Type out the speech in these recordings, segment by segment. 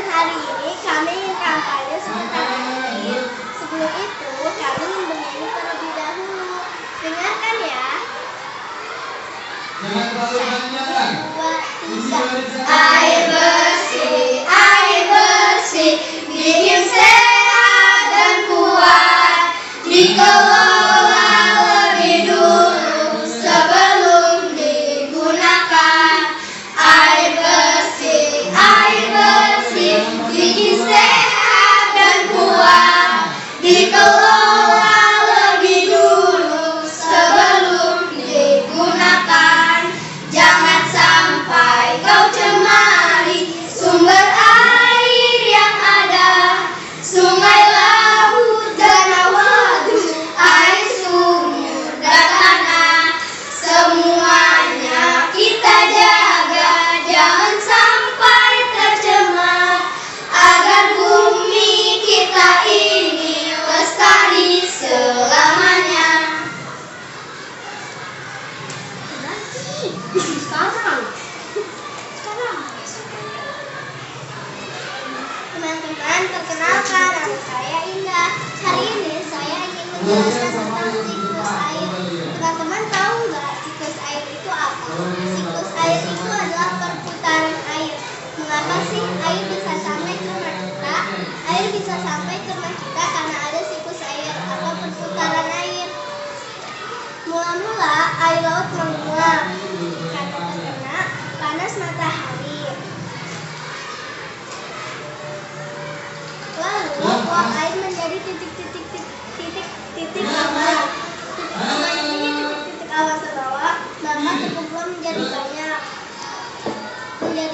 Dan hari ini kami ingin kampanye seputar air. Sebelum itu, kami ingin bernyanyi terlebih dahulu. Dengarkan ya. 1, 2, 3. Air bersih, bikin sehat dan kuat. Dikelola lebih dulu sebelum digunakan. Air bersih, bikin sehat dan kuat. Dikelola lebih dulu sebelum digunakan. Jangan sampai kau cemari sumber air yang ada. Sungai, laut, danau, waduk, air sumur dan tanah. Semuanya kita jaga, jangan sampai tercemar. Agar bumi kita ini lestari selamanya. Sekarang. Teman-teman, perkenalkan, nama saya Indah. Hari ini saya ingin menjelaskan tentang siklus air. Teman-teman tahu nggak siklus air itu apa? Siklus air itu adalah perputaran air. Mengapa sih air bisa sampai ke rumah kita? Air bisa sampai ke rumah kita karena ada siklus air atau perputaran air. Mula-mula air laut menguap karena terkena panas matahari. Lalu uap air menjadi titik awan. Titik awan ini titik awan sebawah, maka terkumpul menjadi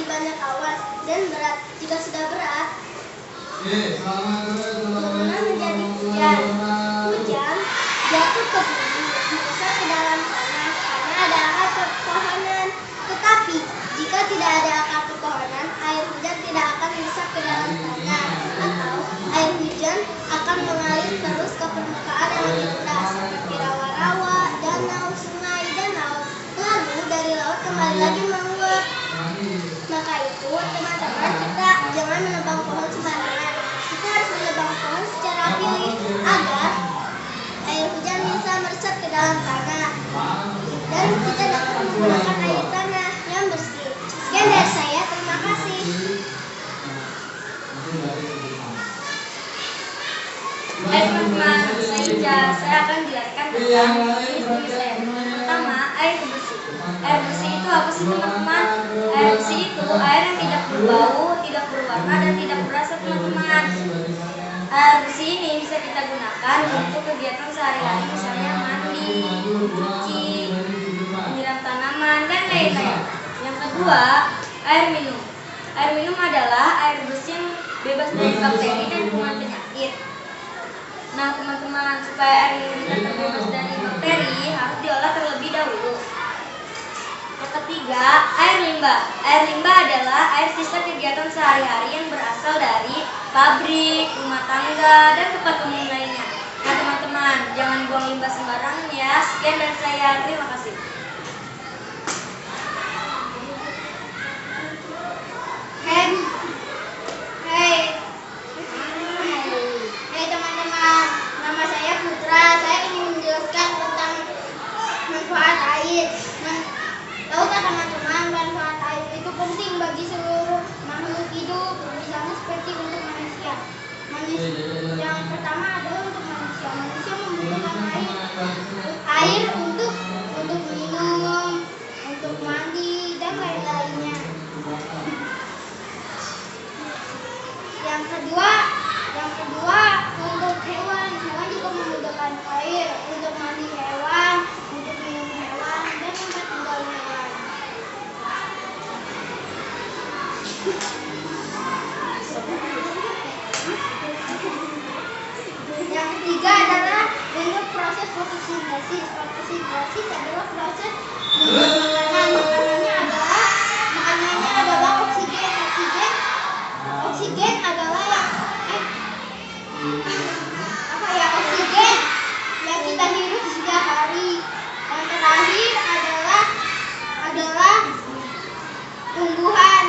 banyak awan dan berat. Jika sudah berat, turunan menjadi hujan. Hujan jatuh ke bumi, merusak ke dalam tanah karena ada akar pepohonan. Tetapi jika tidak ada akar pepohonan, air hujan tidak akan merusak ke dalam tanah, atau air hujan akan mengalir terus ke permukaan yang lebih rendah seperti rawa-rawa, danau, sungai, dan laut. Lalu dari laut kembali lagi menguap. Maka itu teman-teman, kita jangan menebang pohon sembarangan. Kita harus menebang pohon secara pilih agar air hujan bisa meresap ke dalam tanah dan kita dapat menggunakan air tanah yang bersih. Sekian dari saya, terima kasih. Hai teman-teman, saya Ica. Saya akan jelaskan tentang jenis air. Pertama, air bersih. Air bersih itu apa sih teman-teman? Air bersih itu air yang tidak berbau, tidak berwarna, dan tidak berasa teman-teman. Air bersih ini bisa kita gunakan untuk kegiatan sehari-hari, misalnya mandi, cuci, menyiram tanaman, dan lain-lain. Yang kedua, air minum. Air minum adalah air bersih yang bebas dari bakteri dan kuman penyakit. Nah teman-teman, supaya air minum kita terbebas dari bakteri harus diolah terlebih dahulu. Yang ketiga, air limbah. Air limbah adalah air sisa kegiatan sehari-hari yang berasal dari pabrik, rumah tangga, dan tempat umum lainnya. Nah teman-teman, jangan buang limbah sembarangan ya. Sekian dari saya, terima kasih. Hai teman-teman, nama saya Putra. Saya ingin menjelaskan tentang manfaat air. Tahukah teman-teman, manfaat air itu penting bagi seluruh makhluk hidup, misalnya seperti untuk manusia. Yang pertama adalah untuk manusia. Manusia membutuhkan air untuk minum, untuk mandi, dan lain-lainnya. Yang kedua untuk hewan. Hewan juga membutuhkan air untuk mandi hewan, untuk minum hewan, dan tempat tinggal hewan. Yang ketiga adalah untuk proses fotosintesis. Fotosintesis adalah proses membuat makanannya adalah oksigen. Oksigen adalah oksigen yang kita hirup setiap hari. Yang terakhir adalah tumbuhan.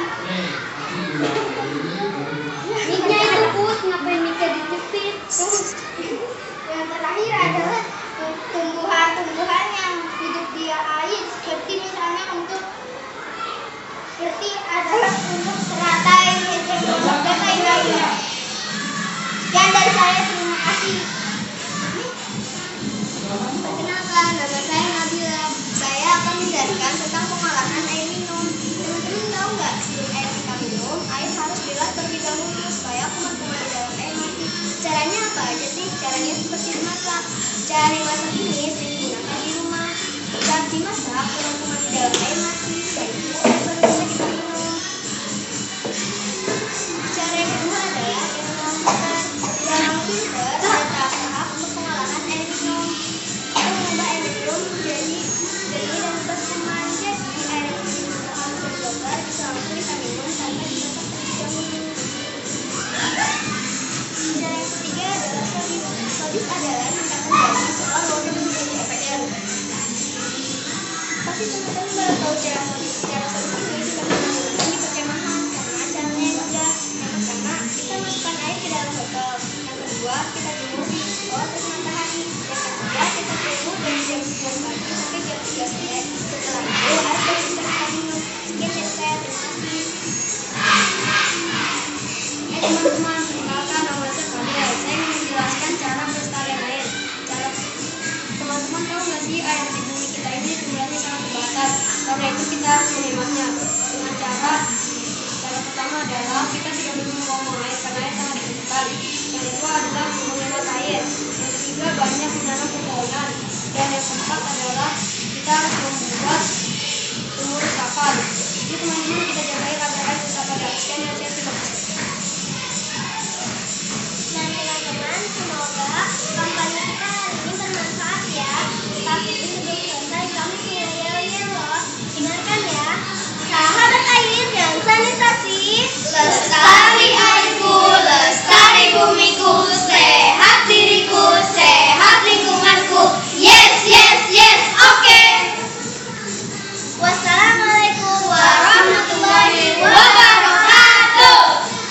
Cara yang masak ini sering digunakan di rumah. Saat dimasak, kuman-kuman di dalam air mati, dan selesai baru bisa kita minum. Cara yang kedua adalah dengan memfilter. Dalam filter ada tahap-tahap untuk pengolahan air minum. Kita mengubah air minum menjadi jernih dan bebas kuman. Jadi air yang diminum berfilter bisa langsung kita minum tanpa dimasak terlebih dahulu. Cara yang ketiga adalah solid. Solid adalah tingkatan dari setelah logam menjadi FPL. Pasti teman-teman baru tahu cara solid. Cara solid ini bisa digunakan di perkemahan karena caranya mudah. Yang pertama, kita masukkan air ke dalam botol. Yang kedua, kita tunggu di atas matahari. Yang ketiga, kita tunggu dari jam 9 pagi sampai jam 3 sore. Setelah itu, air sudah bisa kita minum. Sekian dari saya, terima kasih. Teman-teman, perkenalkan nama saya Fadil. Saya ingin menjelaskan cara pelestarian air. Teman-teman tahu nggak sih air di bumi kita ini jumlahnya sangat terbatas. Karena itu kita harus menghematnya dengan cara pertama adalah kita tidak perlu membuang air karena air sangat dibutuhkan. Yang kedua adalah menghemat air. Yang ketiga banyak menanam pepohonan. Dan yang keempat adalah